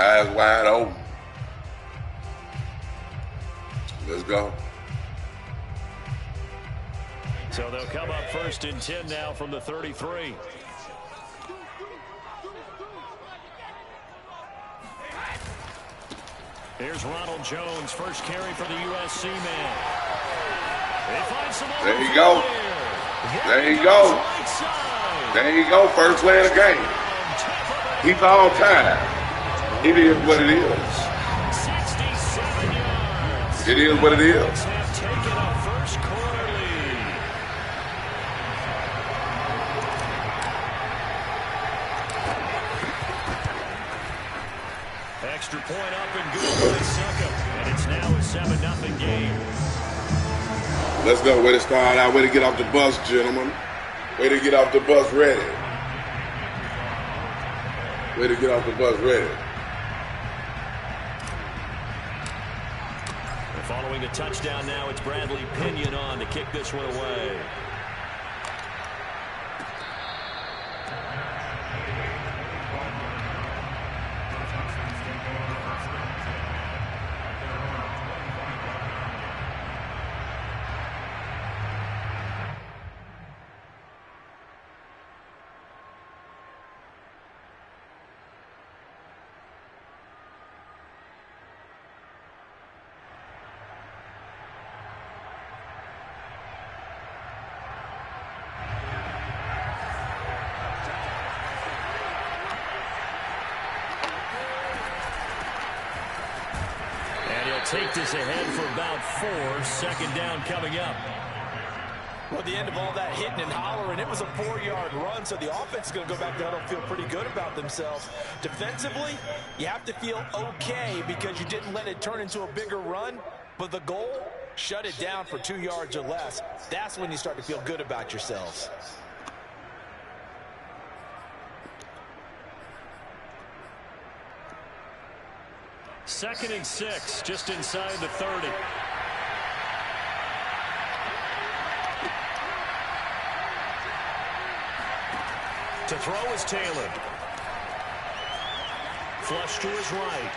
Eyes wide open. Let's go. So they'll come up 1st and 10 now from the 33. Here's Ronald Jones, first carry for the USC man. There you go. There you go. There you go. First play of the game. He's all time. It is what it is. 67 yards. It is what it is. Have taken a first quarter lead. Extra point up and good by Suckup. And it's now a 7-0 game. Let's go. Way to start out. Way to get off the bus, gentlemen. Way to get off the bus ready. Way to get off the bus ready. Following the touchdown now, it's Bradley Pinion on to kick this one away. Take this ahead for about 4. 2nd down coming up. Well, at the end of all that hitting and hollering, it was a 4-yard run, so the offense is going to go back down and feel pretty good about themselves. Defensively, you have to feel okay because you didn't let it turn into a bigger run, but the goal, shut it down for 2 yards or less. That's when you start to feel good about yourselves. Second and 6, just inside the 30. To throw is Taylor. Flush to his right.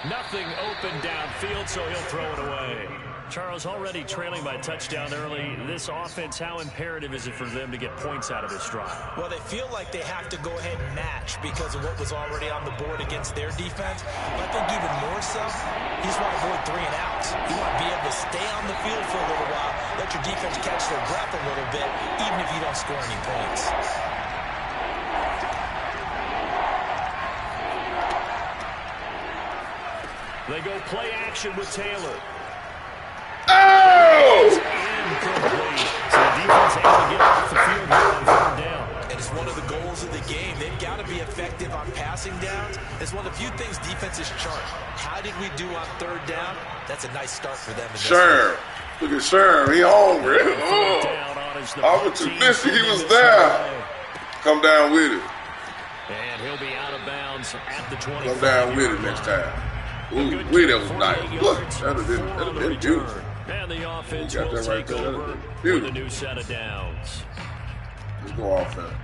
Nothing open downfield, so he'll throw it away. Charles, already trailing by touchdown early. This offense, how imperative is it for them to get points out of this drive? Well, they feel like they have to go ahead and match because of what was already on the board against their defense. But I think even more so, you just want to avoid 3 and outs. You want to be able to stay on the field for a little while, let your defense catch their breath a little bit, even if you don't score any points. They go play action with Taylor. Oh! Incomplete. So the defense able to get off the field on 3rd down. And it's one of the goals of the game. They've got to be effective on passing downs. It's one of the few things defenses chart. How did we do on 3rd down? That's a nice start for them. Sherm. Look at Sherm. He hungry. Oh. Opportunistic. He was there. Come down with it. And he'll be out of bounds at the 25. Come down with it next time. Ooh, that was nice. Look, that would have been beautiful. And the offense will take over with a new set of downs. Let's go offense.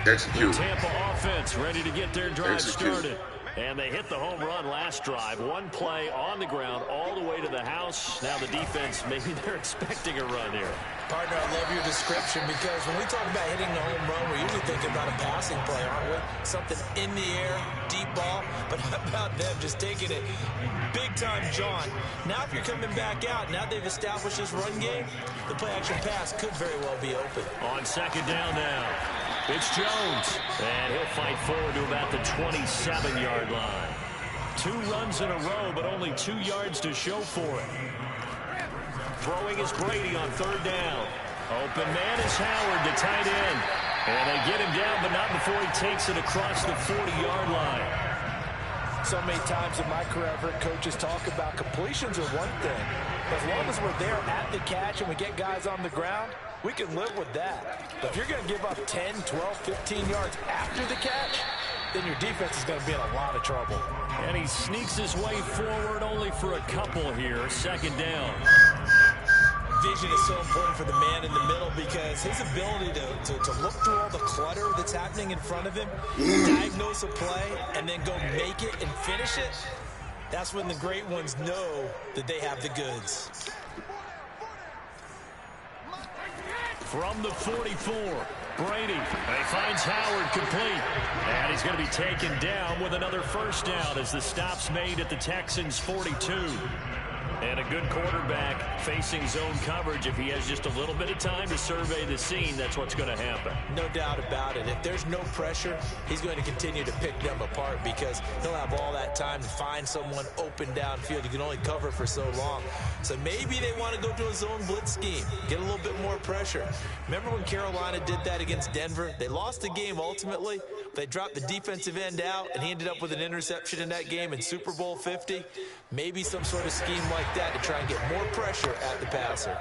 Execute. Tampa offense ready to get their drive started. And they hit the home run last drive. One play on the ground all the way to the house. Now the defense, maybe they're expecting a run here. Partner, I love your description because when we talk about hitting the home run, we're usually thinking about a passing play, aren't we? Something in the air, deep ball. But how about them just taking it big time, John? Now if you're coming back out, now they've established this run game, the play-action pass could very well be open. On 2nd down now, it's Jones. And he'll fight forward to about the 27-yard line. 2 runs in a row, but only 2 yards to show for it. Throwing is Brady on 3rd down. Open man is Howard to tight end. And they get him down, but not before he takes it across the 40-yard line. So many times in my career, I've heard coaches talk about completions are one thing. As long as we're there at the catch and we get guys on the ground, we can live with that. But if you're going to give up 10, 12, 15 yards after the catch, then your defense is going to be in a lot of trouble. And he sneaks his way forward only for a couple here. 2nd down. vision is so important for the man in the middle because his ability to look through all the clutter that's happening in front of him, diagnose a play, and then go make it and finish it, that's when the great ones know that they have the goods. From the 44, Brady. He finds Howard complete. And he's going to be taken down with another first down as the stop's made at the Texans' 42. And a good quarterback facing zone coverage. If he has just a little bit of time to survey the scene, that's what's going to happen. No doubt about it. If there's no pressure, he's going to continue to pick them apart because he'll have all that time to find someone open downfield. You can only cover for so long. So maybe they want to go to a zone blitz scheme, get a little bit more pressure. Remember when Carolina did that against Denver? They lost the game ultimately. They dropped the defensive end out, and he ended up with an interception in that game in Super Bowl 50. Maybe some sort of scheme like that to try and get more pressure at the passer.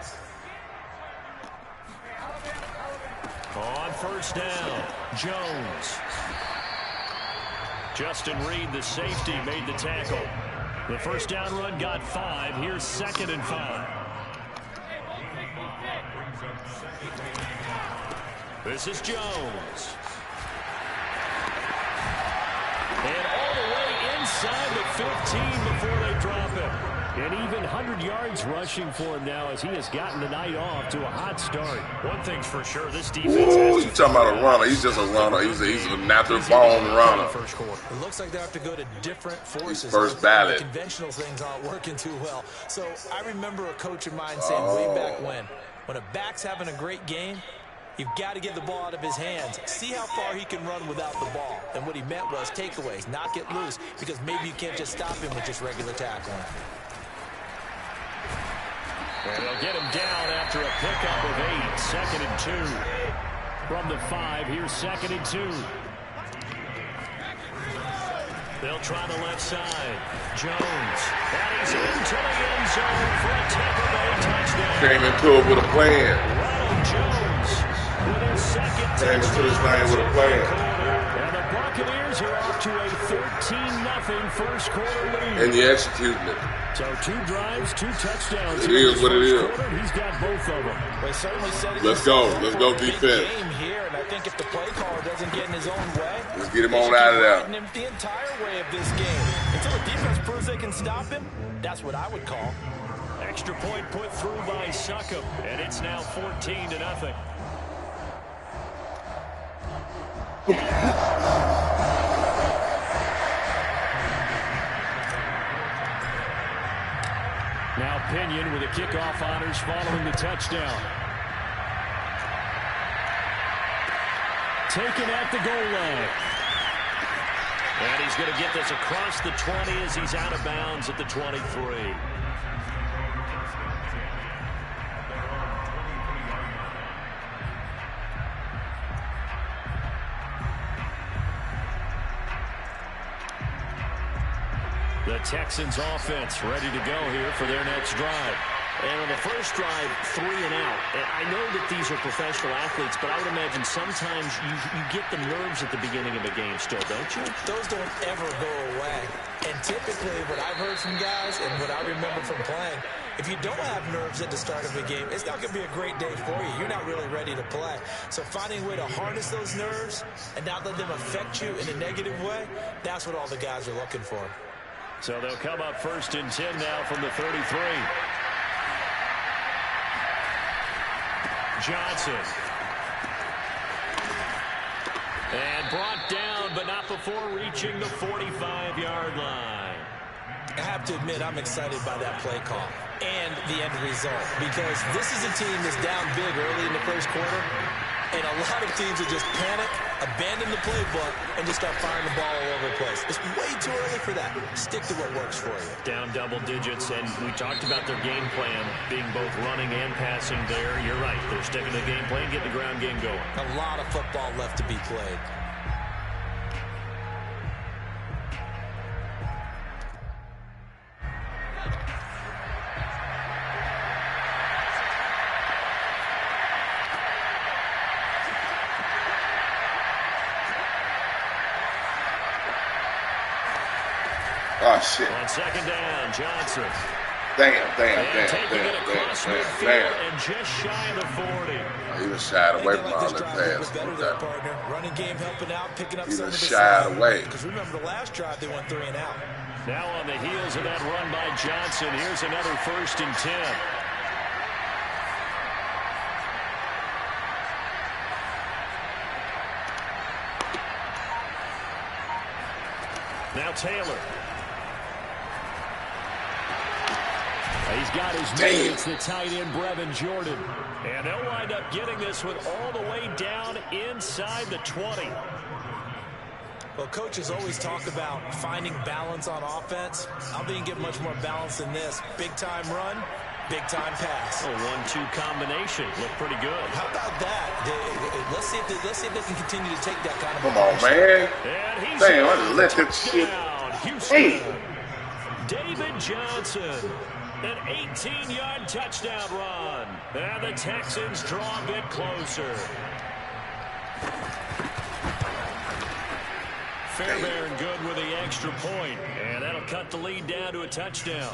On first down, Jones. Justin Reed, the safety, made the tackle. The first down run got 5. Here's 2nd and 5. This is Jones. And all the way inside the 15 before they drop it. And even 100 yards rushing for him now as he has gotten the night off to a hot start. One thing's for sure, this defense you talking about a runner. He's just a runner. He's a natural born runner. It looks like they have to go to different forces. First ballot. The conventional things aren't working too well. So I remember a coach of mine saying way back when a back's having a great game, you've got to get the ball out of his hands. See how far he can run without the ball. And what he meant was takeaways, not get loose, because maybe you can't just stop him with just regular tackling. And they'll get him down after a pickup of 8. 2nd and 2. From the 5, here's 2nd and 2. They'll try the left side. Jones. And he's into the end zone for a Tampa Bay touchdown. Came into it with a plan. Ronald Jones with his 2nd Came into this thing with a plan. And the Buccaneers are off to a 13-0 first quarter lead. And you're executing it. So 2 drives, 2 touchdowns. It is what it is. He's got both of them. Well, certainly said it. Let's go. Let's go defense. Game here, and I think if the play caller doesn't get in his own way, let's get him on out of there. Him the entire way of this game until the defense proves they can stop him. That's what I would call. Extra point put through by Succop, and it's now 14-0. Now Pinion with the kickoff honors following the touchdown. Taken at the goal line. And he's going to get this across the 20 as he's out of bounds at the 23. The Texans offense ready to go here for their next drive. And on the first drive, 3 and out. And I know that these are professional athletes, but I would imagine sometimes you get the nerves at the beginning of a game still, don't you? Those don't ever go away. And typically what I've heard from guys and what I remember from playing, if you don't have nerves at the start of a game, it's not going to be a great day for you. You're not really ready to play. So finding a way to harness those nerves and not let them affect you in a negative way, that's what all the guys are looking for. So they'll come up 1st and 10 now from the 33. Johnson. And brought down, but not before reaching the 45-yard line. I have to admit, I'm excited by that play call and the end result because this is a team that's down big early in the first quarter, and a lot of teams will just panic, abandon the playbook, and just start firing the ball all over the place. It's way too early for that. Stick to what works for you. Down double digits, and we talked about their game plan being both running and passing there. You're right. They're sticking to the game plan, getting the ground game going. A lot of football left to be played. Oh, shit. On 2nd down, Johnson. Damn. And just shy of the 40. He was shied away from all that pass. Partner. Running game helping out, picking up some of the shied away. Because remember the last drive they went 3 and out. Now on the heels of that run by Johnson, here's another 1st and 10. Now Taylor. He's got his man. It's the tight end, Brevin Jordan. And they'll wind up getting this one all the way down inside the 20. Well, coaches always talk about finding balance on offense. I don't think you get much more balance than this. Big-time run, big-time pass. A 1-2 combination. Looked pretty good. How about that? Let's see if they can continue to take that kind of Come on, man. Damn, I just let that shit. Hey. David Johnson. An 18-yard touchdown run. And the Texans draw a bit closer. Fairbairn good with the extra point. And that'll cut the lead down to a touchdown.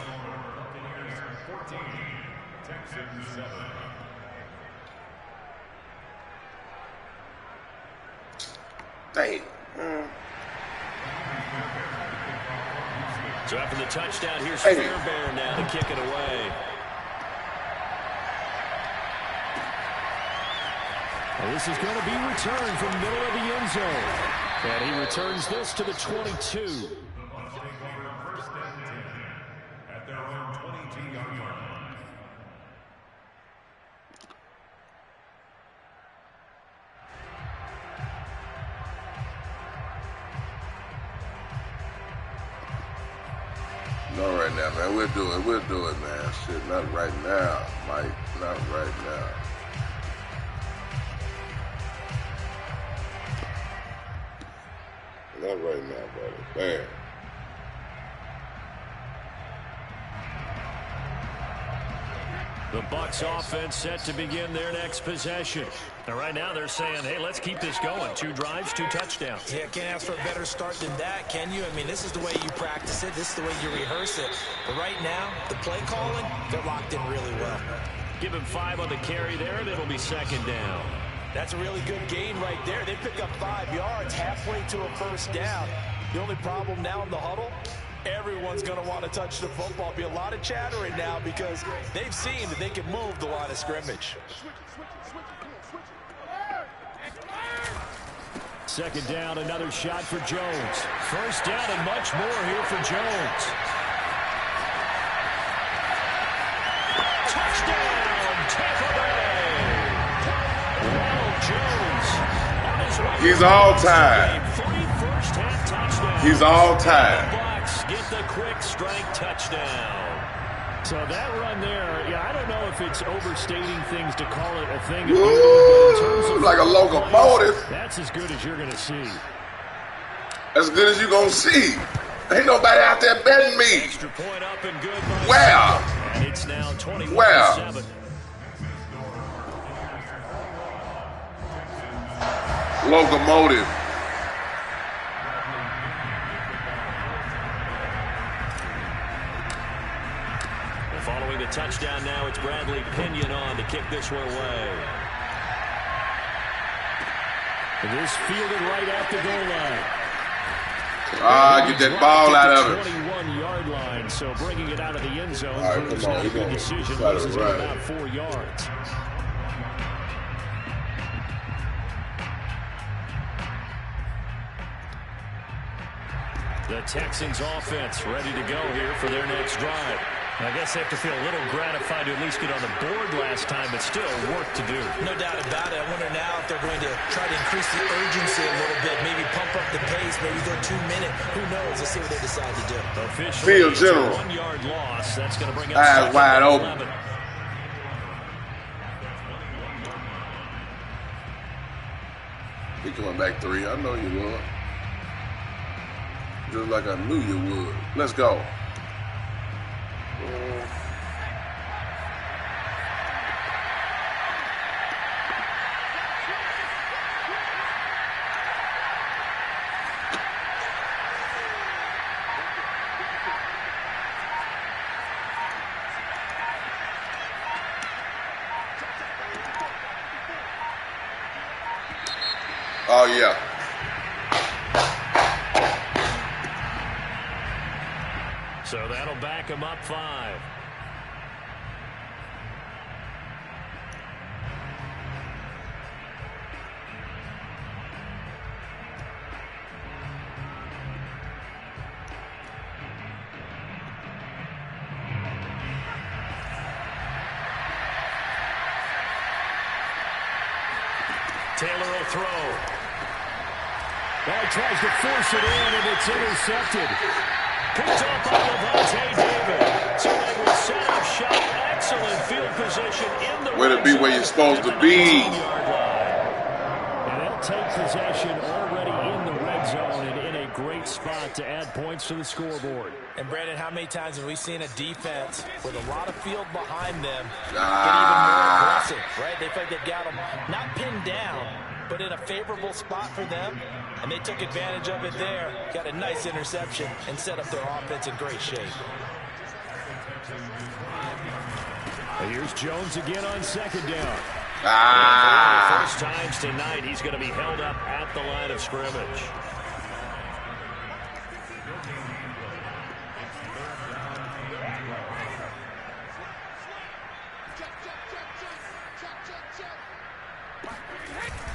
Damn. So after the touchdown, here's Fairbairn now to kick it away. Well, this is going to be returned from the middle of the end zone. And he returns this to the 22. Not right now, man. We'll do it. We'll do it, man. Shit, not right now, Mike. Not right now. Not right now, brother. Damn. The Bucs offense set to begin their next possession. And right now they're saying, hey, let's keep this going. 2 drives, 2 touchdowns. Yeah, can't ask for a better start than that, can you? I mean, this is the way you practice it. This is the way you rehearse it. But right now, the play calling, they're locked in really well. Give him 5 on the carry there, and it'll be 2nd down. That's a really good gain right there. They pick up 5 yards halfway to a 1st down. The only problem now in the huddle, everyone's going to want to touch the football. Be a lot of chattering now because they've seen that they can move the line of scrimmage. 2nd down, another shot for Jones. 1st down and much more here for Jones. Touchdown, Tampa Bay! Ronald Jones on his way. He's all time. 3 first-half touchdowns. He's all time. The Bucs get the quick strike touchdown. So that run there, yeah, I don't know if it's overstating things to call it a thing of beauty, but in terms of like a locomotive. That's as good as you're going to see. As good as you're going to see. Ain't nobody out there betting me. Extra point up and good by Where? and it's now 21-7. Where? Locomotive. Following the touchdown now, it's Bradley Pinion on to kick this one away. It is fielded right at the goal line. Get that ball out of it. 21-yard line, so bringing it out of the end zone Right, proves come on, not a good decision. Loses it about 4 yards. The Texans offense ready to go here for their next drive. I guess they have to feel a little gratified to at least get on the board last time, but still work to do. No doubt about it. I wonder now if they're going to try to increase the urgency a little bit, maybe pump up the pace, maybe go 2 minute. Who knows? Let's see what they decide to do. Officially, Field general. 1-yard loss. That's going to bring up eyes wide open. 11. He coming back 3. I know you will. Just like I knew you would. Let's go. Oh, yeah. So that'll back him up 5. Taylor will throw. Well, he tries to force it in, and it's intercepted. Picked up by Levante David. So they will set up shop. Excellent field position in the way to be where you're supposed to be. And they'll take possession already in the red zone and in a great spot to add points to the scoreboard. And Brandon, how many times have we seen a defense with a lot of field behind them get even more aggressive, right? They feel like they've got them not pinned down, but in a favorable spot for them, and they took advantage of it there. Got a nice interception and set up their offense in great shape. And here's Jones again on 2nd down. Ah. For the first times tonight, he's going to be held up at the line of scrimmage.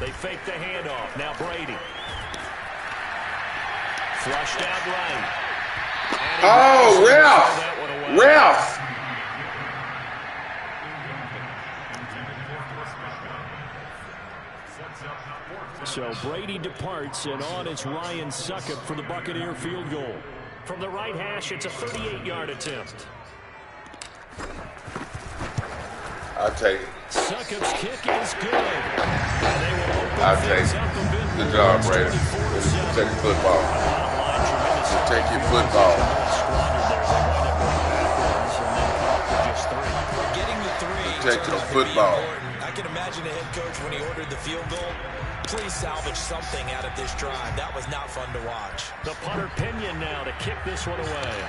They fake the handoff. Now Brady. Flushed out right. Oh, Ralph. So Brady departs, and on is Ryan Succop for the Buccaneer field goal. From the right hash, it's a 38-yard attempt. I'll take it. Succop's kick is good. I'll take it. Good job, Brady. Take your football. Take your football. Getting the 3. Take your football. I can imagine the head coach when he ordered the field goal. Please salvage something out of this drive. That was not fun to watch. The punter Pinion now to kick this one away.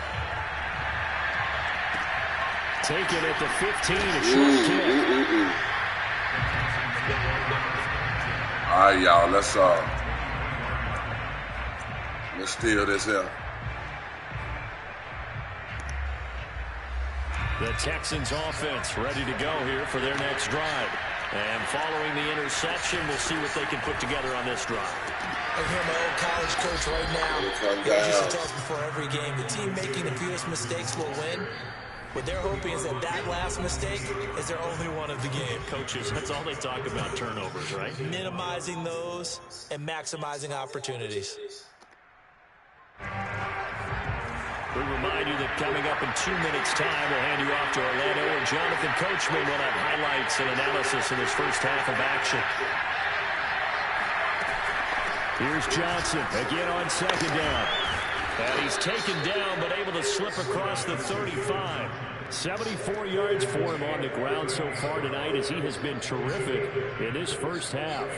Taken at the 15, a short kick. All right, y'all, let's steal this here. The Texans offense ready to go here for their next drive. And following the interception, we'll see what they can put together on this drive. I hear my old college coach right now. He used to tell us before every game, the team making the fewest mistakes will win. What they're hoping is that that last mistake is their only one of the game. Coaches, that's all they talk about, turnovers, right? Minimizing those and maximizing opportunities. We remind you that coming up in 2 minutes' time, we'll hand you off to Orlando, and Jonathan Coachman will have highlights and analysis in his first half of action. Here's Johnson again on 2nd down. And he's taken down, but able to slip across the 35. 74 yards for him on the ground so far tonight, as he has been terrific in his first half.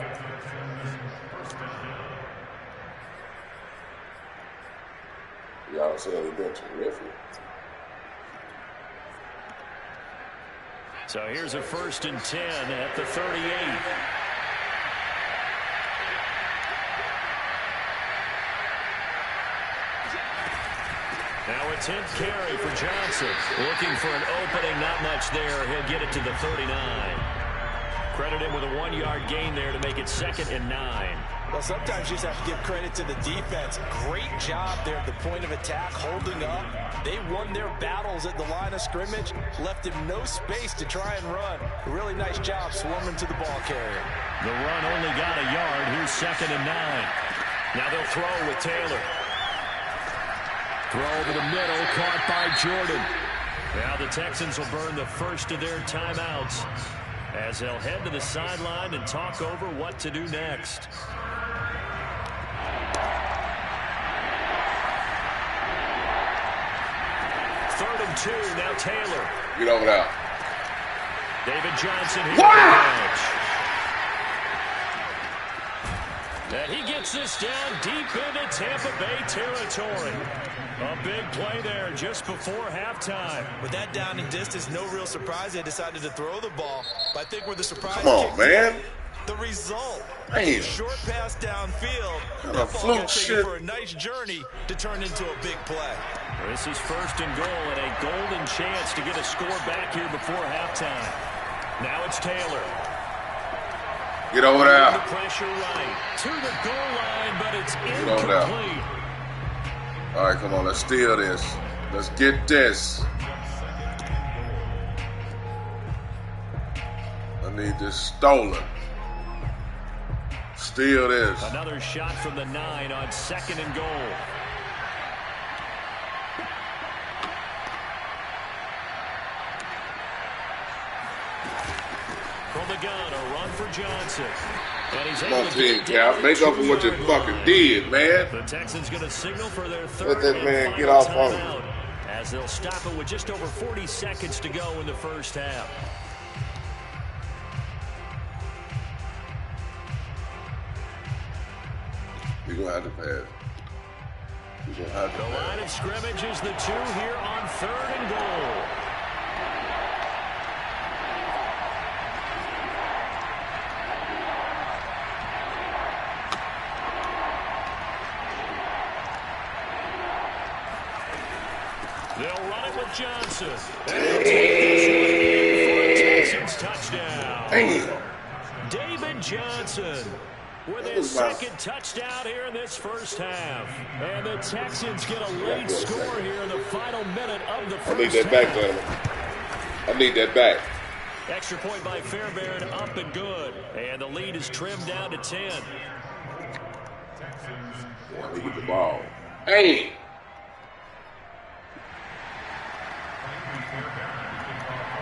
Y'all said he's been terrific. So here's a 1st and 10 at the 38. Now a 10th carry for Johnson. Looking for an opening, not much there. He'll get it to the 39. Credit him with a 1-yard gain there to make it 2nd and 9. Well, sometimes you just have to give credit to the defense. Great job there at the point of attack, holding up. They won their battles at the line of scrimmage, left him no space to try and run. A really nice job swarming to the ball carrier. The run only got a yard. Here's 2nd and 9. Now they'll throw with Taylor. Throw over the middle, caught by Jordan. Now the Texans will burn the first of their timeouts as they'll head to the sideline and talk over what to do next. Third and 2, now Taylor. Get over there. David Johnson here on the bench. And he gets this down deep into Tampa Bay territory. A big play there just before halftime. With that down and distance, no real surprise they decided to throw the ball. But I think where the surprise Come on, man. The result, Damn. short pass downfield. Kind That of ball fluke got taken shit. for a nice journey to turn into a big play. This is 1st and goal and a golden chance to get a score back here before halftime. Now it's Taylor. Get over there. The pressure right to the goal line, but it's Get over there. incomplete. All right, come on. Let's steal this. Let's get this. I need this stolen. Steal this. Another shot from the 9 on 2nd and goal. From the gun, a run for Johnson. And he's Come able on, to team get down cap. Make the up for what you 2-yard fucking line. did, man. The Texans going to signal for their 3rd Let that and man final get off on timeout, as they'll stop it with just over 40 seconds to go in the first half. You're going to have to pass. You're going to have to The pass. line of scrimmage is the 2 here on 3rd and goal. They'll run it with Johnson. And they'll take this one in for a Texans touchdown. Damn. David Johnson with his 2nd touchdown here in this first half. And the Texans get a late score here in the final minute of the I first need that back, half. gentlemen. I need that back. Extra point by Fairbairn, up and good. And the lead is trimmed down to 10. Yeah, we get the ball. Hey!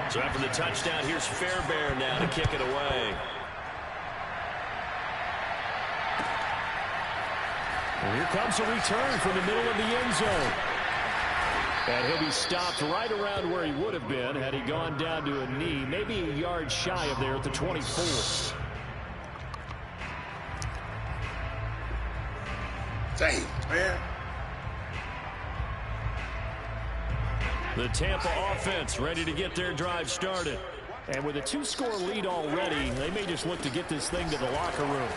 So after the touchdown, here's Fairbairn now to kick it away. And here comes a return from the middle of the end zone. And he'll be stopped right around where he would have been had he gone down to a knee, maybe a yard shy of there at the 24. Damn, man. The Tampa offense ready to get their drive started. And with a 2-score lead already, they may just look to get this thing to the locker room.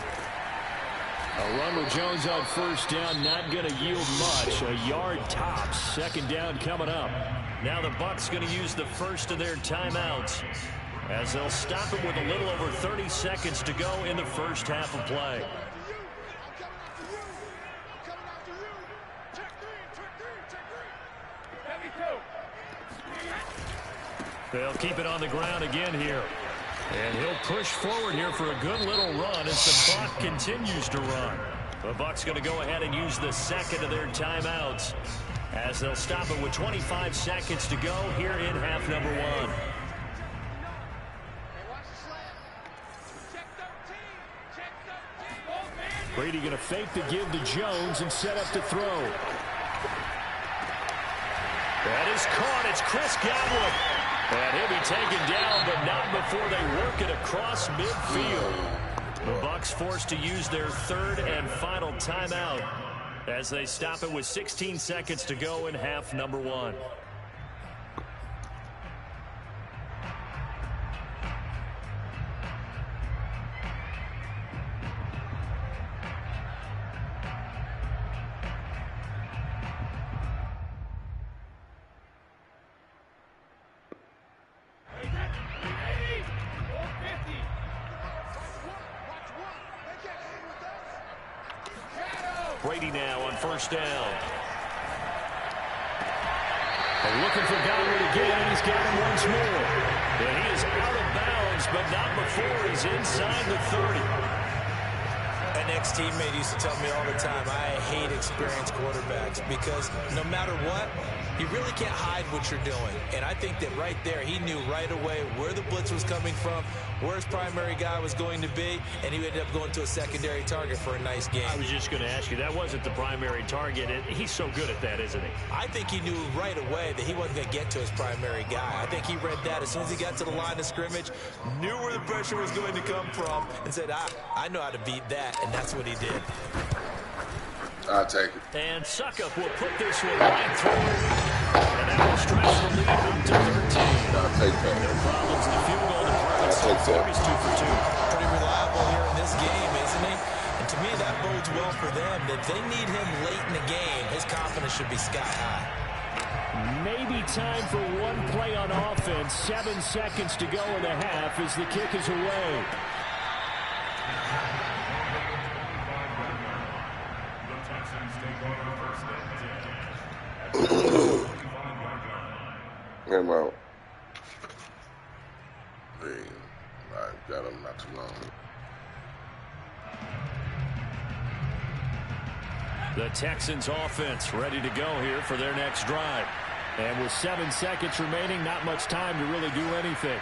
A run with Jones on 1st down, not going to yield much. A yard tops. 2nd down coming up. Now the Bucs going to use the first of their timeouts, as they'll stop it with a little over 30 seconds to go in the first half of play. They'll keep it on the ground again here. And he'll push forward here for a good little run as the clock continues to run. The Bucs going to go ahead and use the 2nd of their timeouts, as they'll stop it with 25 seconds to go here in half number 1. Brady going to fake the give to Jones and set up to throw. That is caught. It's Chris Godwin. And he'll be taken down, but not before they work it across midfield. The Bucs forced to use their 3rd and final timeout, as they stop it with 16 seconds to go in half number 1. Brady now on 1st down. Looking for Godwin again, and he's got him once more. And he is out of bounds, but not before he's inside the 30. An ex-teammate used to tell me all the time, I hate experienced quarterbacks, because no matter what, you really can't hide what you're doing. And I think that right there, he knew right away where the blitz was coming from, where his primary guy was going to be, and he ended up going to a secondary target for a nice game. I was just going to ask you, that wasn't the primary target. He's so good at that, isn't he? I think he knew right away that he wasn't going to get to his primary guy. I think he read that as soon as he got to the line of scrimmage, knew where the pressure was going to come from, and said, I know how to beat that, and that's what he did. I'll take it. And Suckup will put this one right through. And that will stretch the lead up to 13. I'll take that. No problems in the field goal department. I'll take that. He's 2 for 2. Pretty reliable here this game, isn't he? And to me, that bodes well for them. If they need him late in the game, his confidence should be sky high. Maybe time for one play on offense. 7 seconds to go in the half as the kick is away. Him out. I got him not too long. The Texans offense ready to go here for their next drive. And with 7 seconds remaining, not much time to really do anything.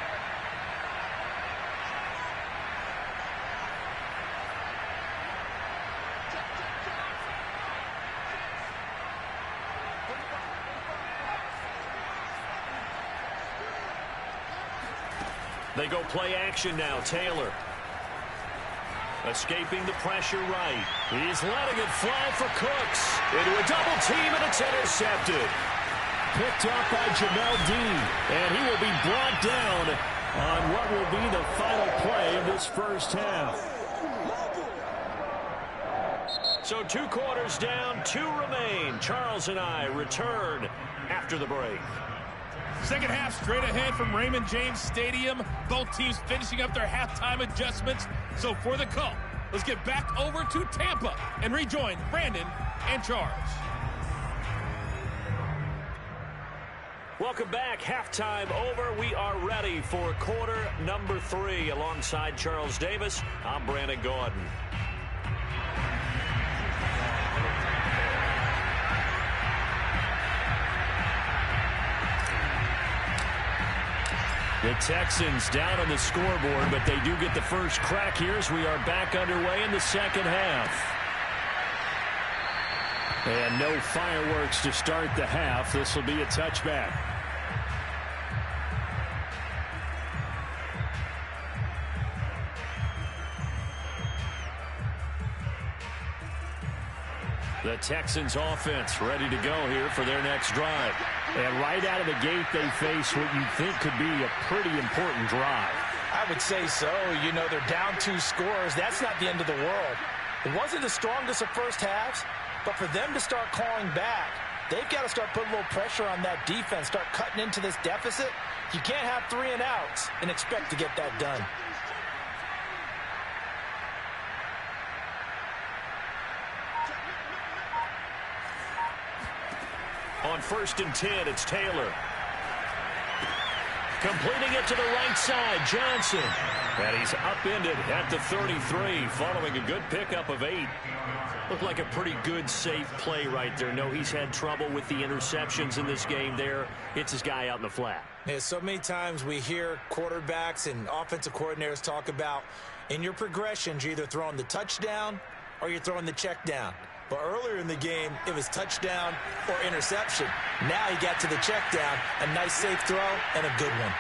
They go play action now. Taylor escaping the pressure right. He's letting it fly for Cooks. Into a double team, and it's intercepted. Picked up by Jamel Dean, and he will be brought down on what will be the final play of this first half. So 2 quarters down, 2 remain. Charles and I return after the break. Second half straight ahead from Raymond James Stadium. Both teams finishing up their halftime adjustments. So for the call, let's get back over to Tampa and rejoin Brandon and Charles. Welcome back. Halftime over. We are ready for quarter number 3. Alongside Charles Davis, I'm Brandon Gordon. The Texans down on the scoreboard, but they do get the first crack here as we are back underway in the second half. And no fireworks to start the half. This will be a touchback. The Texans offense ready to go here for their next drive. And right out of the gate, they face what you think could be a pretty important drive. I would say so. You know, they're down 2 scores. That's not the end of the world. It wasn't the strongest of first halves, but for them to start clawing back, they've got to start putting a little pressure on that defense, start cutting into this deficit. You can't have 3 and outs and expect to get that done. On 1st and 10, it's Taylor. Completing it to the right side, Johnson. And he's upended at the 33, following a good pickup of 8. Looked like a pretty good, safe play right there. No, he's had trouble with the interceptions in this game there. Hits his guy out in the flat. Yeah, so many times we hear quarterbacks and offensive coordinators talk about in your progressions, you're either throwing the touchdown or you're throwing the check down. But earlier in the game, it was touchdown or interception. Now he got to the check down, a nice safe throw, and a good one.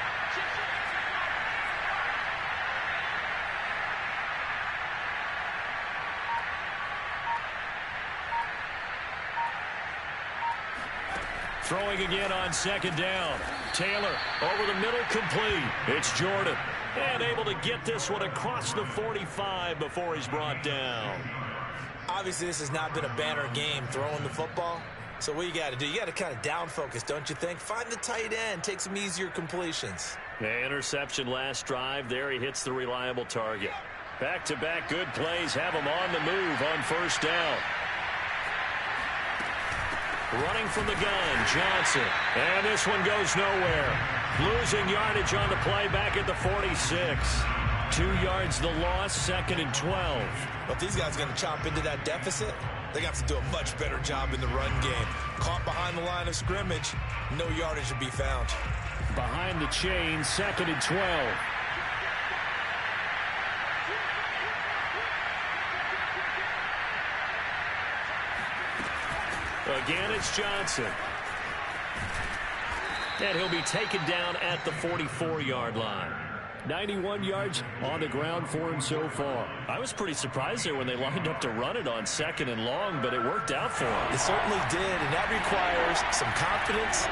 Throwing again on 2nd down. Taylor over the middle, complete. It's Jordan. And able to get this one across the 45 before he's brought down. Obviously, this has not been a banner game throwing the football. So what you got to do, you got to kind of down focus, don't you think? Find the tight end, take some easier completions. The interception last drive. There he hits the reliable target. Back-to-back good plays have him on the move on 1st down. Running from the gun, Johnson. And this one goes nowhere. Losing yardage on the play back at the 46. 2 yards the loss, 2nd and 12. But these guys are going to chop into that deficit. They got to do a much better job in the run game. Caught behind the line of scrimmage, no yardage to be found. Behind the chain, 2nd and 12. Again, it's Johnson. And he'll be taken down at the 44-yard line. 91 yards on the ground for him so far. I was pretty surprised there when they lined up to run it on 2nd and long, but it worked out for him. It certainly did, and that requires some confidence,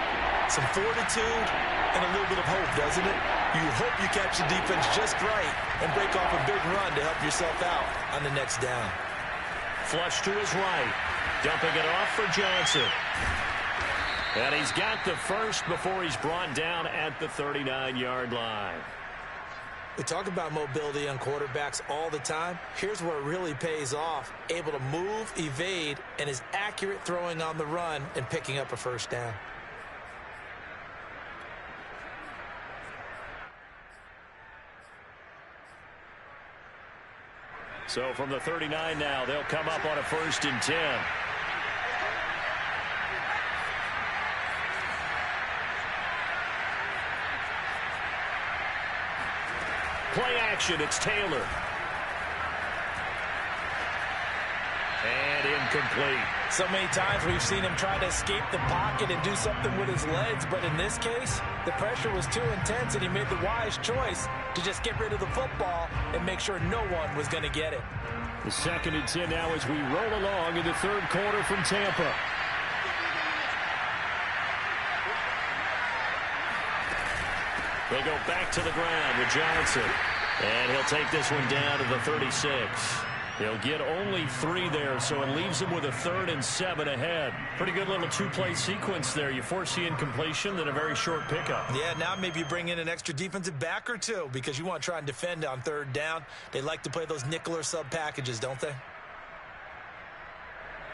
some fortitude, and a little bit of hope, doesn't it? You hope you catch the defense just right and break off a big run to help yourself out on the next down. Flush to his right. Dumping it off for Johnson. And he's got the first before he's brought down at the 39-yard line. We talk about mobility on quarterbacks all the time. Here's where it really pays off. Able to move, evade, and is accurate throwing on the run and picking up a first down. So from the 39 now, they'll come up on a 1st and 10. Play action, it's Taylor. And incomplete. So many times we've seen him try to escape the pocket and do something with his legs, but in this case, the pressure was too intense and he made the wise choice to just get rid of the football and make sure no one was going to get it. The 2nd and 10 now as we roll along in the 3rd quarter from Tampa. They go back to the ground with Johnson. And he'll take this one down to the 36. He'll get only 3 there, so it leaves him with a 3rd and 7 ahead. Pretty good little 2-play sequence there. You force the incompletion, then a very short pickup. Yeah, now maybe you bring in an extra defensive back or 2 because you want to try and defend on 3rd down. They like to play those nickel or sub packages, don't they?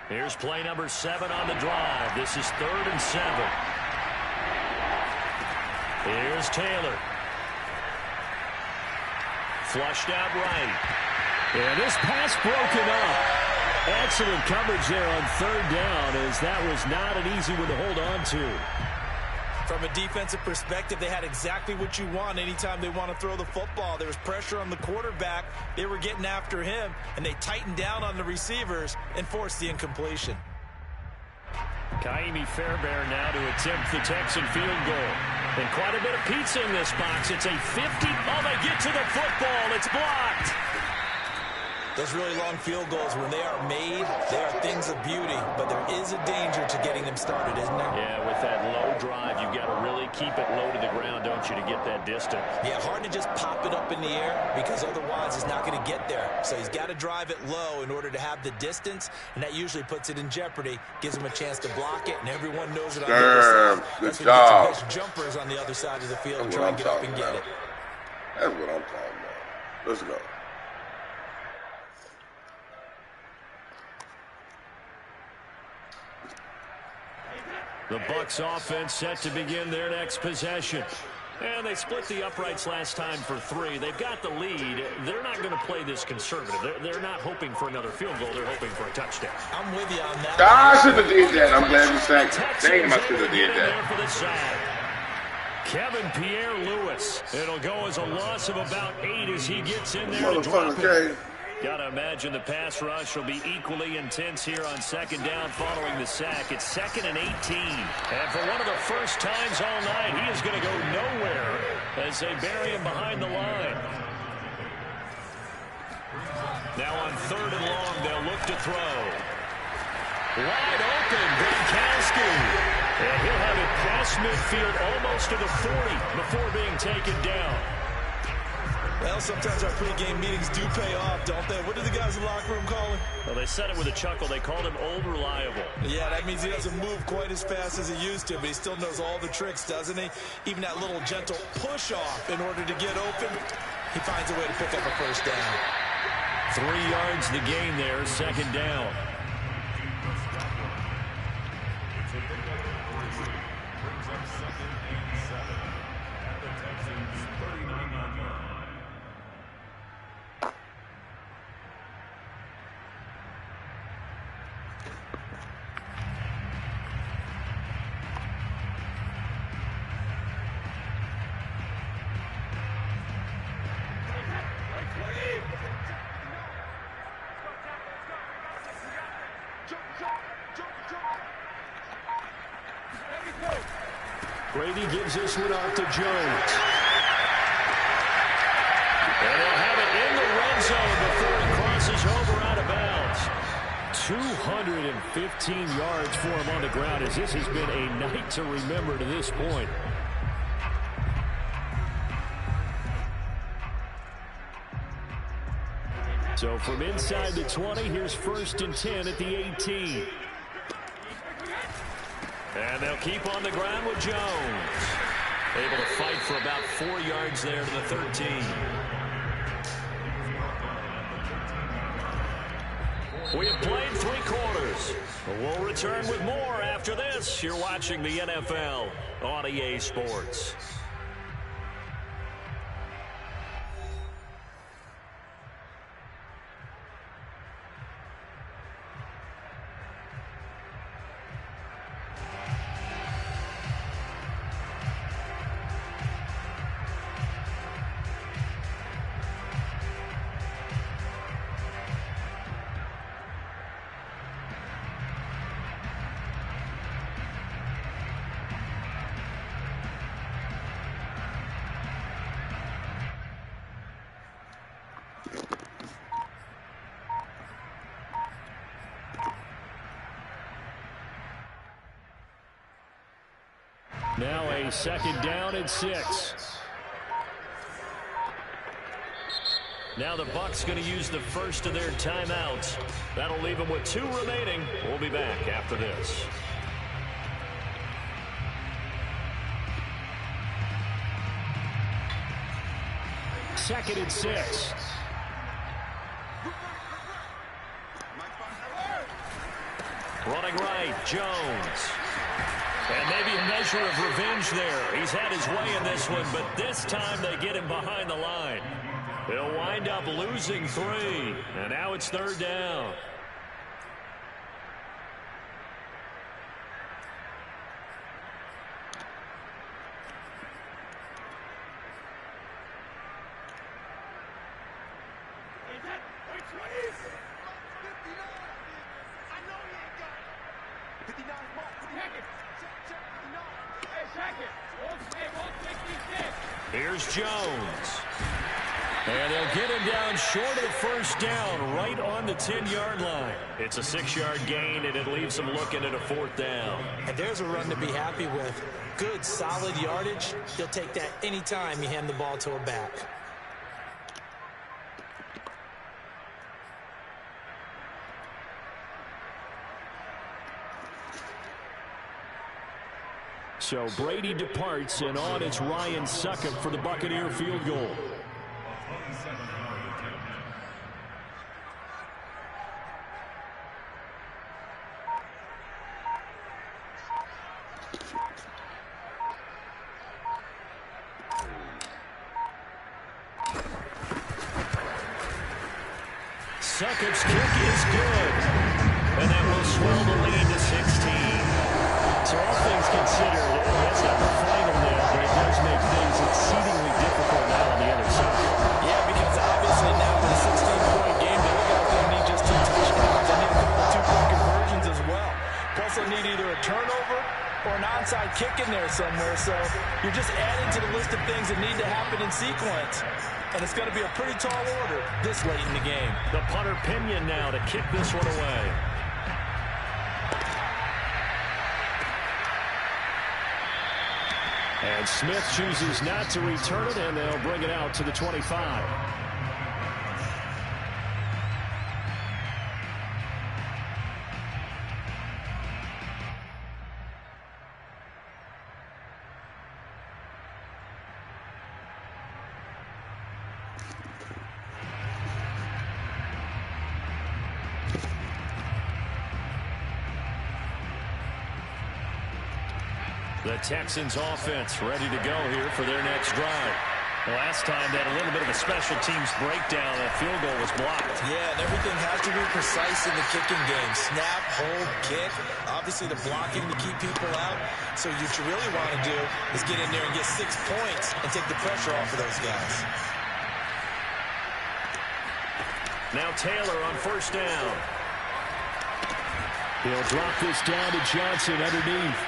Here's play number 7 on the drive. This is 3rd and 7. Here's Taylor. Flushed out right. And this pass broken up. Excellent coverage there on 3rd down, as that was not an easy one to hold on to. From a defensive perspective, they had exactly what you want anytime they want to throw the football. There was pressure on the quarterback. They were getting after him, and they tightened down on the receivers and forced the incompletion. Kaimi Fairbairn now to attempt the Texan field goal. And quite a bit of pizza in this box. It's a 50. Oh, they get to the football. It's blocked. Those really long field goals, when they are made, they are things of beauty. But there is a danger to getting them started, isn't there? Yeah, with that low drive, you've got to really keep it low to the ground, don't you, to get that distance. Yeah, hard to just pop it up in the air because otherwise it's not going to get there. So he's got to drive it low in order to have the distance, and that usually puts it in jeopardy, gives him a chance to block it, and everyone knows it on the other side. Good That's job. when you get the best jumpers on the other side of the field and try and get up and get it. That's what I'm talking about. Let's go. The Bucs offense set to begin their next possession. And they split the uprights last time for 3. They've got the lead. They're not going to play this conservative. They're not hoping for another field goal. They're hoping for a touchdown. I'm with you on that. I should have did that. I'm glad you sacked him. Damn, I should have did that. For the sack. Kevin Pierre-Louis. It'll go as a loss of about 8 as he gets in there to drop it. Got to imagine the pass rush will be equally intense here on 2nd down following the sack. It's 2nd and 18. And for one of the first times all night, he is going to go nowhere as they bury him behind the line. Now on 3rd and long, they'll look to throw. Wide open, Gronkowski. And he'll have it past midfield almost to the 40 before being taken down. Well, sometimes our pregame meetings do pay off, don't they? What do the guys in the locker room call him? Well, they said it with a chuckle. They called him Old Reliable. Yeah, that means he doesn't move quite as fast as he used to, but he still knows all the tricks, doesn't he? Even that little gentle push-off in order to get open, he finds a way to pick up a first down. 3 yards the gain there, 2nd down. Brady gives this one off to Jones. And they'll have it in the red zone before it crosses over out of bounds. 215 yards for him on the ground, as this has been a night to remember to this point. So from inside the 20, here's 1st and 10 at the 18. And they'll keep on the ground with Jones. Able to fight for about 4 yards there to the 13. We have played 3 quarters. We'll return with more after this. You're watching the NFL on EA Sports. Now a 2nd down and 6. Now the Bucs going to use the first of their timeouts. That'll leave them with 2 remaining. We'll be back after this. Second and 6. Running right, Jones. And maybe a measure of revenge there. He's had his way in this one, but this time they get him behind the line. He'll wind up losing 3, and now it's 3rd down. Here's Jones. And they'll get him down short of the 1st down, right on the 10-yard line. It's a 6-yard gain, and it leaves them looking at a 4th down. And there's a run to be happy with. Good, solid yardage. He'll take that anytime you hand the ball to a back. So Brady departs, and on it's Ryan Succop for the Buccaneer field goal. Succop's kick is good, and that will swell the lead to 16. So all things considered, that's not the final nail, but it does make things exceedingly difficult now on the other side. Yeah, because obviously now with a 16-point game, they look like they need just 2 touchdowns. They need a couple of 2-point conversions as well. Plus, they need either a turnover or an onside kick in there somewhere. So you're just adding to the list of things that need to happen in sequence. And it's going to be a pretty tall order this late in the game. The punter Pinion now to kick this one away. And Smith chooses not to return it, and they'll bring it out to the 25. The Texans offense ready to go here for their next drive. Last time they had a little bit of a special teams breakdown. That field goal was blocked. Yeah, and everything has to be precise in the kicking game. Snap, hold, kick. Obviously the blocking to keep people out. So what you really want to do is get in there and get 6 points and take the pressure off of those guys. Now Taylor on 1st down. He'll drop this down to Johnson underneath.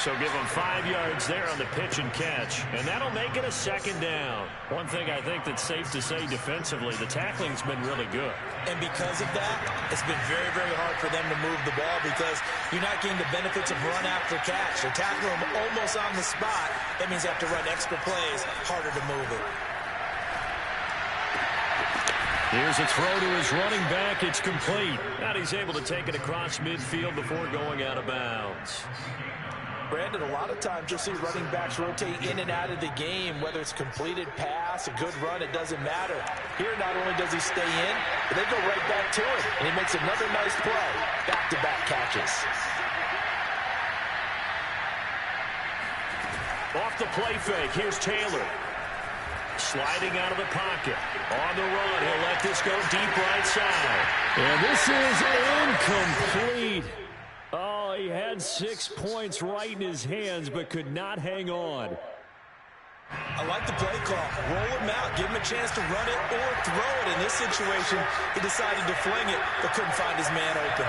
So give him 5 yards there on the pitch and catch. And that'll make it a 2nd down. One thing I think that's safe to say defensively, the tackling's been really good. And because of that, it's been very, very hard for them to move the ball because you're not getting the benefits of run after catch. They're tackling them almost on the spot. That means they have to run extra plays, harder to move it. Here's a throw to his running back. It's complete. And he's able to take it across midfield before going out of bounds. Brandon, a lot of times you'll see running backs rotate in and out of the game, whether it's completed pass, a good run, it doesn't matter. Here, not only does he stay in, but they go right back to him, and he makes another nice play. Back-to-back catches. Off the play fake, here's Taylor. Sliding out of the pocket. On the run, he'll let this go deep right side. And this is incomplete. Oh, he had 6 points right in his hands, but could not hang on. I like the play call. Roll him out, give him a chance to run it or throw it. In this situation, he decided to fling it, but couldn't find his man open.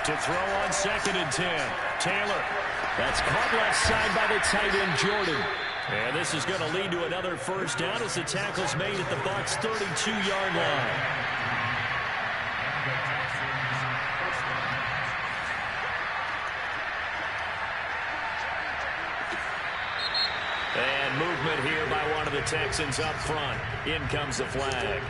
To throw on 2nd and 10. Taylor. That's caught left side by the tight end, Jordan. And this is going to lead to another first down as the tackle's made at the Bucs' 32-yard line. And movement here by one of the Texans up front. In comes the flag.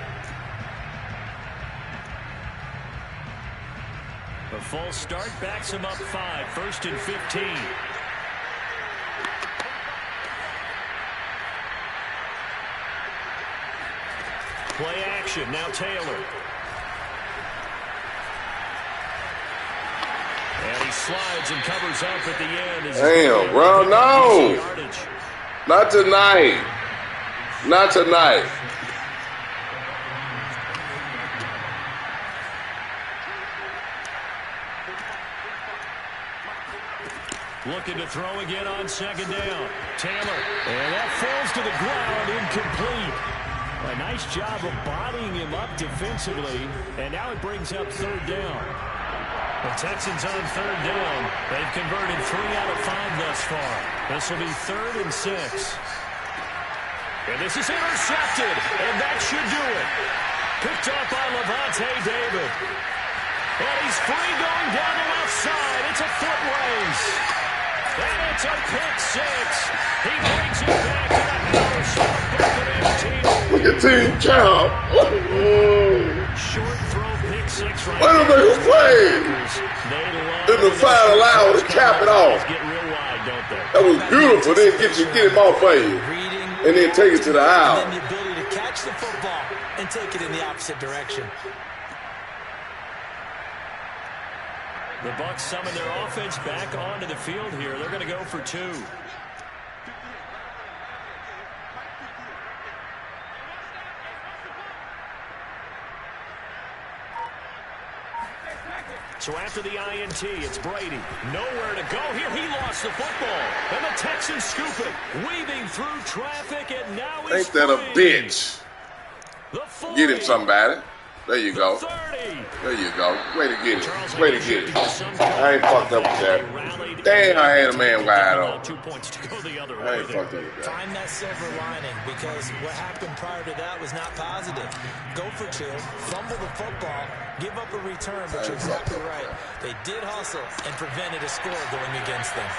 A full start backs him up 5. 1st and 15. Play action. Now Taylor. And he slides and covers up at the end. Damn, bro, no. Not tonight. Not tonight. Looking to throw again on 2nd down. Taylor. And that falls to the ground, incomplete. A nice job of bodying him up defensively. And now it brings up 3rd down. The Texans on 3rd down. They've converted 3 out of 5 thus far. This will be 3rd and 6. And this is intercepted. And that should do it. Picked up by Levante David. And he's free going down the left side. It's a foot race. And it's a pick 6. He brings it back to the house. Look at Team Count. Short throw, pick 6 right. What are they playing? In the final hour to cap it off. Get real wide, don't they? That was beautiful. Then get him off of you. And then take it to the aisle. And then the ability to catch the football and take it in the opposite direction. The Bucs summon their offense back onto the field here. They're going to go for 2. So after the INT, it's Brady. Nowhere to go here. He lost the football. And the Texans scoop it. Weaving through traffic, and now he's Ain't that a bitch? The 40. Get him somebody. There you go. 30. There you go. Way to get it. Way to get it. I ain't fucked up with that. Damn, I had a man wide open. 2 points to go the other I way. ain't fucked up with that. Find that silver lining, because what happened prior to that was not positive. Go for 2, fumble the football, give up a return, but you're exactly right. They did hustle and prevented a score going against them.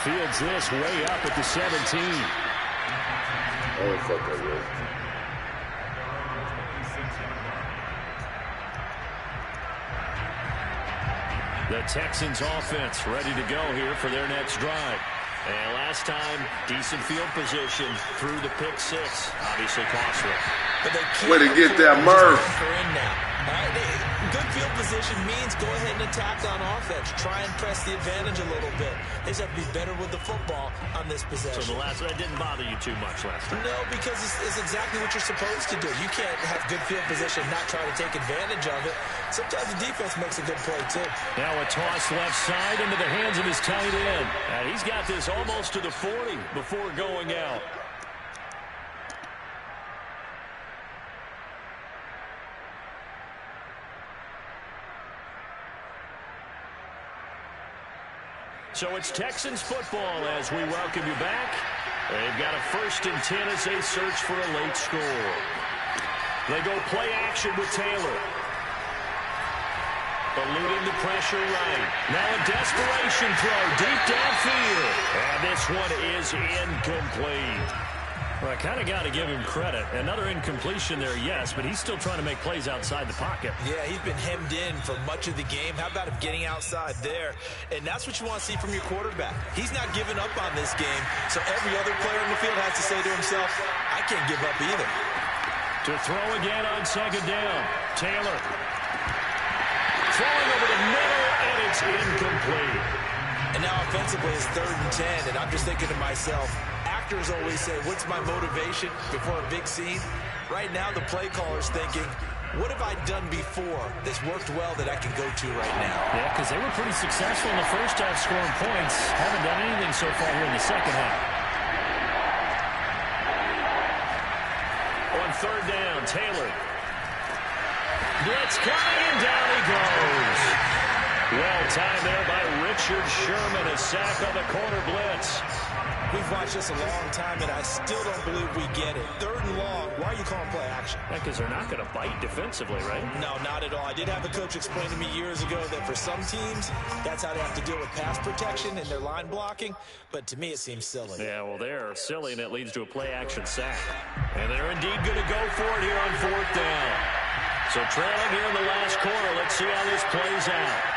Fields this way up at the 17. I ain't fucked up with it. The Texans offense ready to go here for their next drive. And last time, decent field position through the pick 6. Obviously costly. But they can't Way to get that Murph. Good field position means go ahead and attack on offense. Try and press the advantage a little bit. They just have to be better with the football on this possession. So that didn't bother you too much last time? No, because it's exactly what you're supposed to do. You can't have good field position and not try to take advantage of it. Sometimes the defense makes a good play, too. Now a toss left side into the hands of his tight end. And he's got this almost to the 40 before going out. So it's Texans football as we welcome you back. They've got a 1st and 10 as they search for a late score. They go play action with Taylor. Eluding the pressure right. Now a desperation throw deep downfield. And this one is incomplete. Well, I kind of got to give him credit. Another incompletion there, yes, but he's still trying to make plays outside the pocket. Yeah, he's been hemmed in for much of the game. How about him getting outside there? And that's what you want to see from your quarterback. He's not giving up on this game, so every other player in the field has to say to himself, I can't give up either. To throw again on second down. Taylor. Throwing over the middle, and it's incomplete. And now offensively it's 3rd and 10, and I'm just thinking to myself, actors always say, what's my motivation before a big scene? Right now the play caller's thinking, what have I done before that's worked well that I can go to right now? Yeah, because they were pretty successful in the first half scoring points. Haven't done anything so far here in the second half. On 3rd down, Taylor. Blitz coming, and down he goes. Well timed there by Richard Sherman. A sack on the corner blitz. We've watched this a long time, and I still don't believe we get it. 3rd and long. Why are you calling play action? Because they're not going to bite defensively, right? No, not at all. I did have a coach explain to me years ago that for some teams, that's how they have to deal with pass protection and their line blocking. But to me, it seems silly. Yeah, well, they're silly, and it leads to a play-action sack. And they're indeed going to go for it here on 4th down. So trailing here in the last quarter. Let's see how this plays out.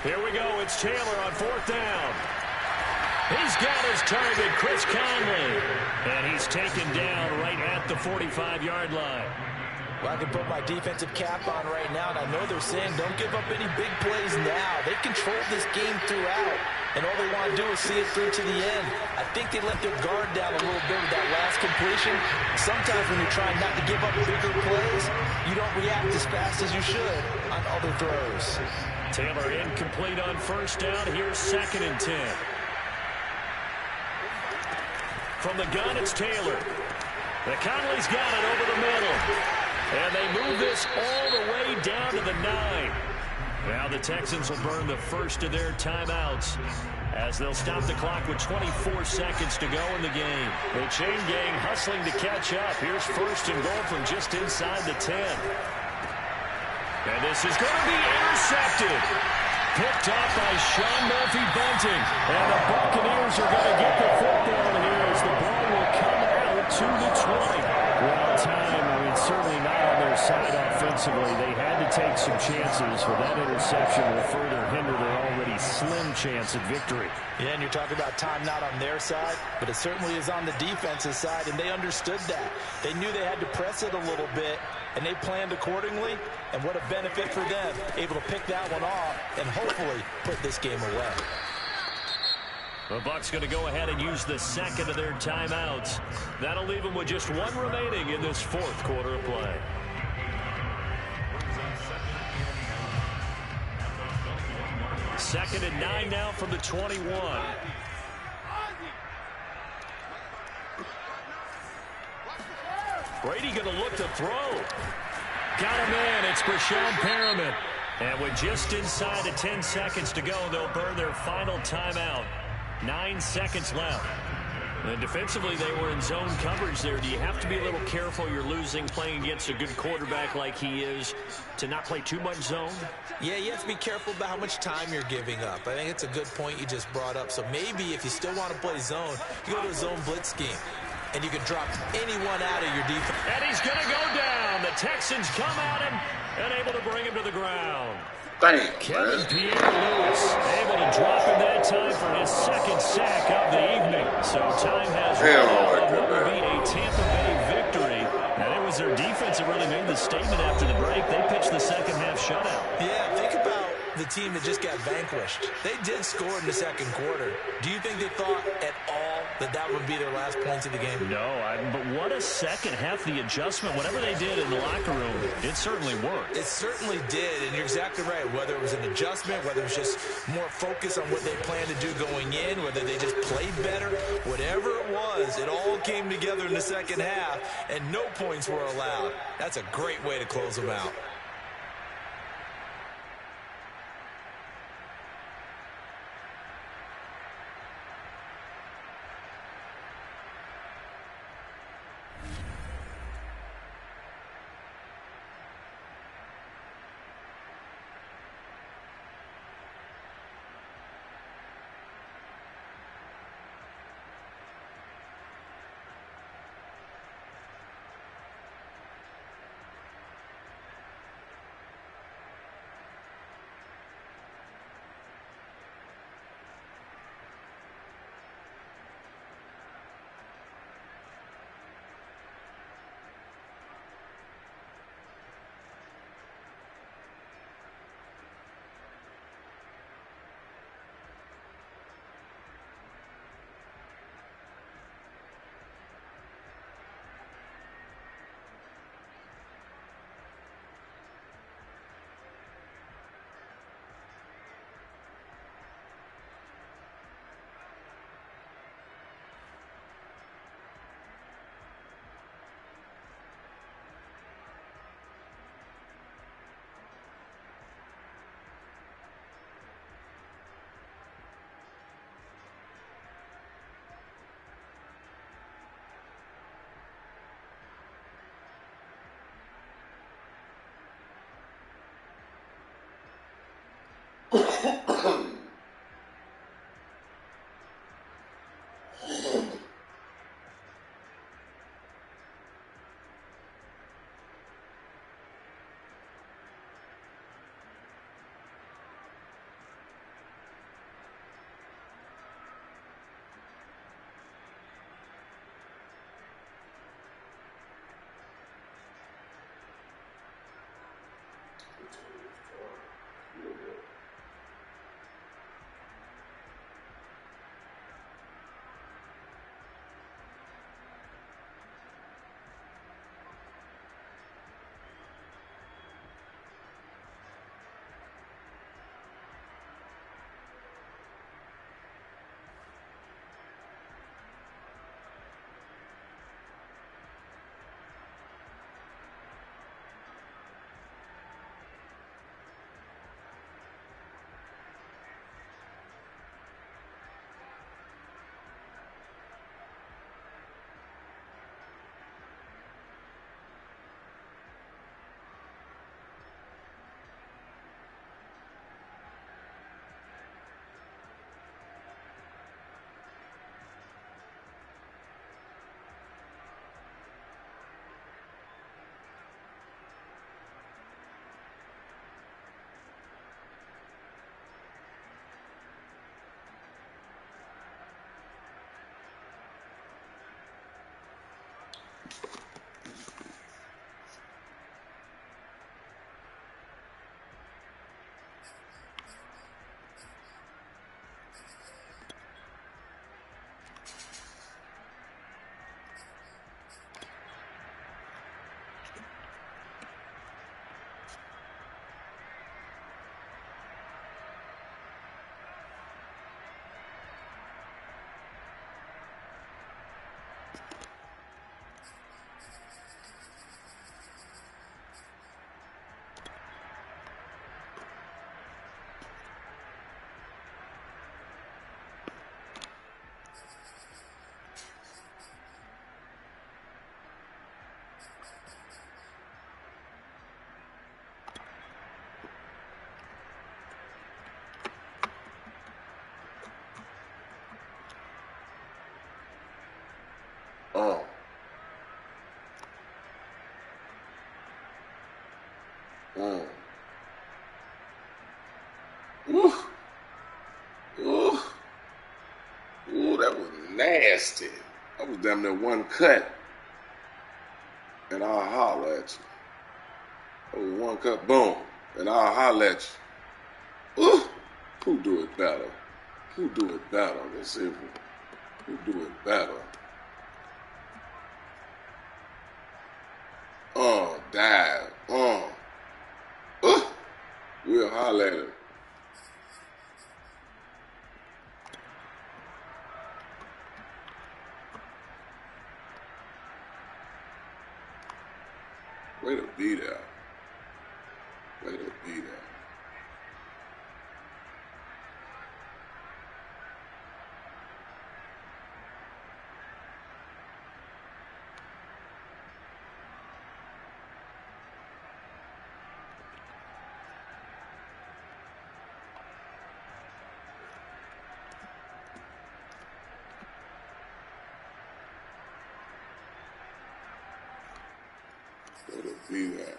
Here we go. It's Taylor on 4th down. He's got his target, Chris Conley. And he's taken down right at the 45-yard line. Well, I can put my defensive cap on right now, and I know they're saying don't give up any big plays now. They controlled this game throughout, and all they want to do is see it through to the end. I think they let their guard down a little bit with that last completion. Sometimes when you're trying not to give up bigger plays, you don't react as fast as you should on other throws. Taylor incomplete on 1st down. Here's 2nd and 10. From the gun, it's Taylor. The Conley's got it over the middle. And they move this all the way down to the 9. Now the Texans will burn the first of their timeouts as they'll stop the clock with 24 seconds to go in the game. The chain gang hustling to catch up. Here's 1st and goal from just inside the 10. And this is going to be intercepted. Picked off by Sean Murphy-Bunting. And the Buccaneers are going to get the football here as the ball will come out to the 20. Well, time, I mean, certainly not on their side offensively. They had to take some chances, but that interception will further hinder their already slim chance at victory. Yeah, and you're talking about time not on their side, but it certainly is on the defensive side, and they understood that. They knew they had to press it a little bit, and they planned accordingly, and what a benefit for them, able to pick that one off and hopefully put this game away. The Bucs going to go ahead and use the second of their timeouts. That'll leave them with just one remaining in this 4th quarter of play. Second and 9 now from the 21. Brady going to look to throw. Got a man. It's Brashon Perriman. And with just inside of 10 seconds to go, they'll burn their final timeout. 9 seconds left. And defensively, they were in zone coverage there. Do you have to be a little careful? You're losing, playing against a good quarterback like he is, to not play too much zone? Yeah, you have to be careful about how much time you're giving up. I think it's a good point you just brought up. So maybe if you still want to play zone, you go to a zone blitz scheme, and you can drop anyone out of your defense. And he's going to go down. The Texans come at him and able to bring him to the ground. Kevin Pierre-Louis able to drop him that time for his 2nd sack of the evening. So time has run out on what will be a Tampa Bay victory. And it was their defense that really made the statement after the break. They pitched the second half shutout. Yeah, think about the team that just got vanquished. They did score in the 2nd quarter. Do you think they thought at all that that would be their last points of the game? No, but what a second half. The adjustment, whatever they did in the locker room, it certainly worked. It certainly did, and you're exactly right. Whether it was an adjustment, whether it was just more focus on what they planned to do going in, whether they just played better, whatever it was, it all came together in the 2nd half, and no points were allowed. That's a great way to close them out. Oh. Mm. Ooh. Ooh. Ooh, that was nasty. That was damn near one cut. And I'll holler at you. That was one cut, boom. And I'll holler at you. Ooh. Who do it better? Who do it better? Let's see who do it better. Dive. We'll holler at him. Way to be there. Way to be there. Way to be there.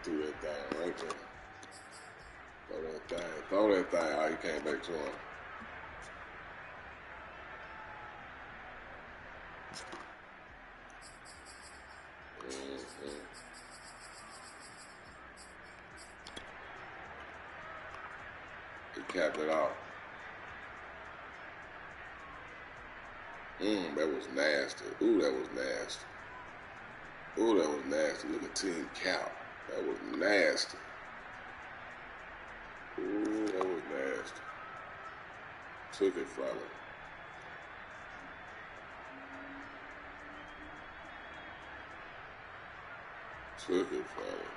Threw that thing right there. Throw that thing. Oh, he came back to him. He capped it off. That was nasty. Ooh, that was nasty. Ooh, that was nasty. Look at Team Cap. That was nasty. Ooh, that was nasty. Took it from him. Took it from him.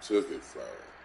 Took it from him.